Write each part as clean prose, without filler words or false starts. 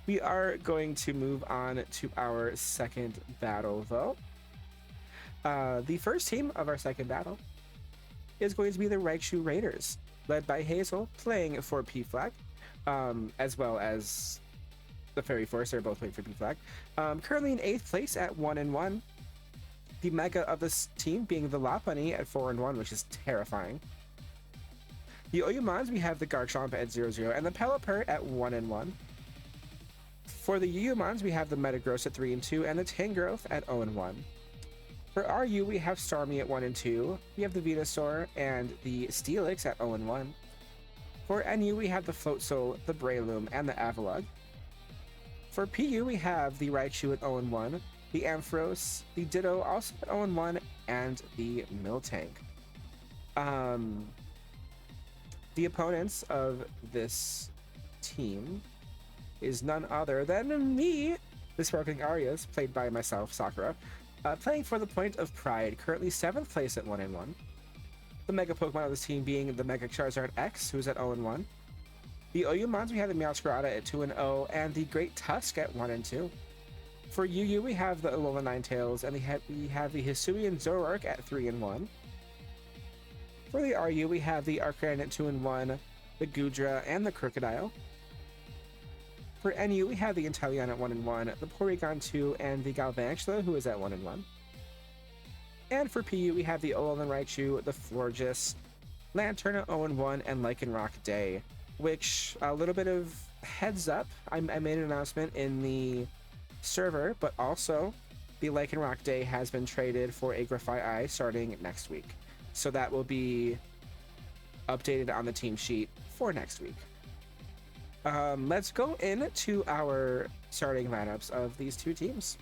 We are going to move on to our second battle, though. The first team of our second battle is going to be the Raichu Raiders, led by Hazel, playing for P Flag, as well as the Fairy Force. They're both playing for P Flag. Currently in 8th place at 1-1. The mega of this team being the Lopunny at 4-1, which is terrifying. The Oyumons, we have the Garchomp at 0-0, and the Pelipper at 1-1. For the Yuyumons, we have the Metagross at 3-2, and the Tangrowth at 0-1. For RU, we have Starmie at 1-2. We have the Venusaur and the Steelix at 0-1. For NU, we have the Floatzel, the Breloom, and the Avalugg. For PU, we have the Raichu at 0-1, the Ampharos, the Ditto also at 0-1, and the Miltank. The opponents of this team is none other than me, the Sparkling Arias, played by myself, Sakura, playing for the Point of Pride, currently 7th place at 1-1. The Mega Pokemon of this team being the Mega Charizard X, who's at 0-1. The Oyumons, we have the Meowscarada at 2-0, and the Great Tusk at 1-2. For UU, we have the Alola Ninetales, and we have the Hisuian Zoroark at 3-1. For the RU, we have the Arcanine at 2-1, the Goodra, and the Crocodile. For NU, we have the Inteleon at 1-1, the Porygon 2, and the Galvantula, who is at 1-1. And for PU, we have the Alolan Raichu, the Florges, Lanturna 0-1, and Lycanroc Day, which, a little bit of heads up, I made an announcement in the server, but also the Lycanroc Day has been traded for a Grafai starting next week. So that will be updated on the team sheet for next week. Let's go into our starting lineups of these two teams.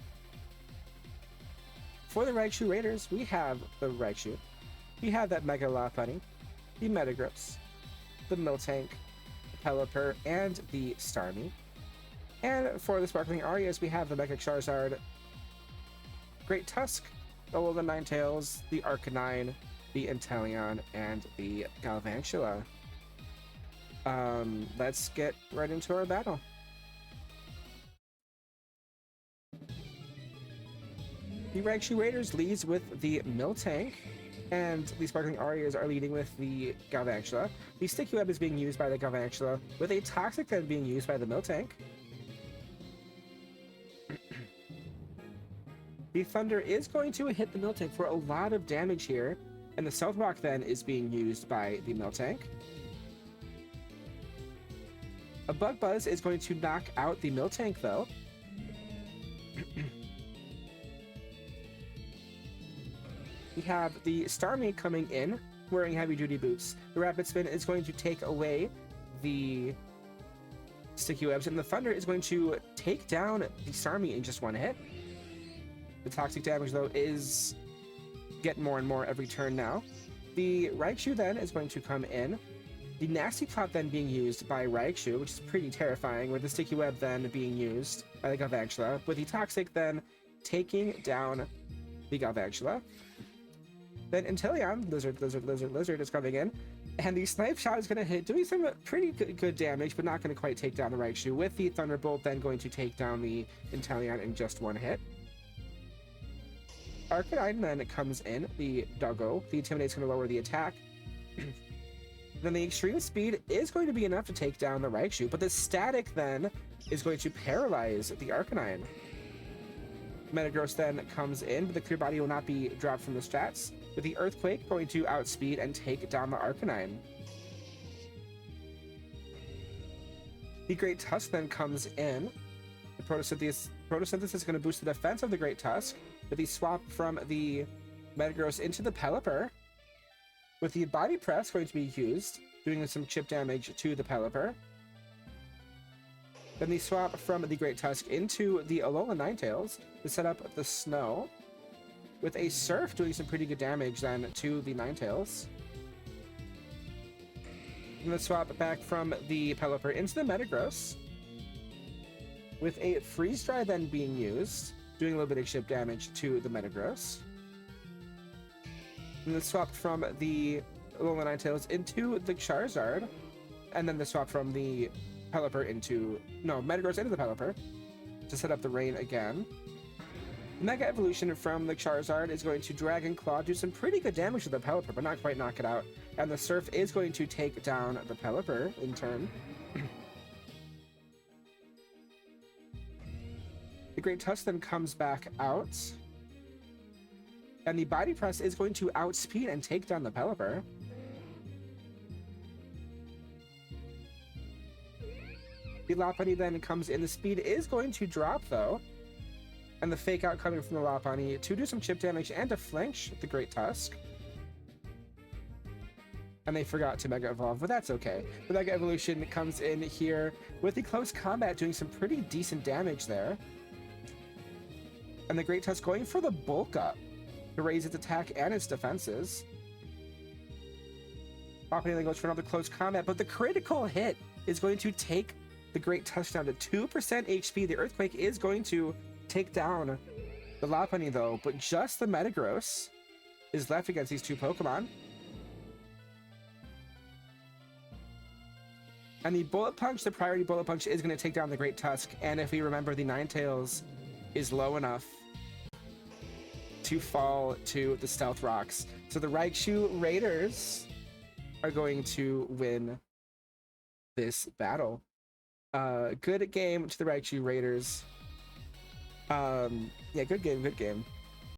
For the Raichu Raiders, we have the Raichu. We have that Mega Lopunny, the Metagross, the Miltank, the Pelipper, and the Starmie. And for the Sparkling Arias, we have the Mega Charizard, Great Tusk, Alola Ninetales, the Arcanine, the Inteleon, and the Galvantula. Let's get right into our battle. The Raichu Raiders leads with the Miltank, and the Sparkling Arias are leading with the Galvantula. The Sticky Web is being used by the Galvantula, with a Toxic then being used by the Miltank. The Thunder is going to hit the Miltank for a lot of damage here, and the Stealth Rock then is being used by the Miltank. A Bug Buzz is going to knock out the Miltank, though. We have the Starmie coming in, wearing heavy-duty boots. The Rapid Spin is going to take away the Sticky Webs, and the Thunder is going to take down the Starmie in just one hit. The toxic damage, though, is getting more and more every turn now. The Raichu then is going to come in. The Nasty Plot then being used by Raichu, which is pretty terrifying, with the Sticky Web then being used by the Galvantula, with the Toxic then taking down the Galvantula. Then Inteleon, Lizard is coming in, and the Snipe Shot is going to hit, doing some pretty good damage, but not going to quite take down the Raichu, with the Thunderbolt then going to take down the Inteleon in just one hit. Arcanine then comes in, the Doggo. The Intimidate is going to lower the attack. Then the Extreme Speed is going to be enough to take down the Raichu, but the Static then is going to paralyze the Arcanine. Metagross then comes in, but the Clear Body will not be dropped from the stats, with the Earthquake going to outspeed and take down the Arcanine. The Great Tusk then comes in. The Photosynthesis is going to boost the defense of the Great Tusk, with the swap from the Metagross into the Pelipper, with the Body Press going to be used, doing some chip damage to the Pelipper. Then the swap from the Great Tusk into the Alola Ninetales to set up the Snow, with a Surf doing some pretty good damage then to the Ninetales. And the swap back from the Pelipper into the Metagross, with a Freeze Dry then being used, doing a little bit of chip damage to the Metagross. And the swap from the Alola Ninetales into the Charizard, and then the swap from the Pelipper into... No, Metagross into the Pelipper to set up the rain again. Mega Evolution from the Charizard is going to Dragon Claw, do some pretty good damage to the Pelipper, but not quite knock it out. And the Surf is going to take down the Pelipper in turn. The Great Tusk then comes back out. And the Body Press is going to outspeed and take down the Pelipper. The Lopunny then comes in. The speed is going to drop, though. And the Fake Out coming from the Lopunny to do some chip damage and to flank the Great Tusk. And they forgot to Mega Evolve, but that's okay. The Mega Evolution comes in here with the Close Combat doing some pretty decent damage there. And the Great Tusk going for the Bulk Up to raise its attack and its defenses. Lopunny then goes for another Close Combat, but the critical hit is going to take the Great Tusk down to 2% HP. The Earthquake is going to take down the Lopunny, though, but just the Metagross is left against these two Pokemon. And the Bullet Punch, the priority Bullet Punch, is going to take down the Great Tusk. And if we remember, the Ninetales is low enough to fall to the Stealth Rocks. So the Raichu Raiders are going to win this battle. Good game to the Raichu Raiders. Yeah, good game, good game.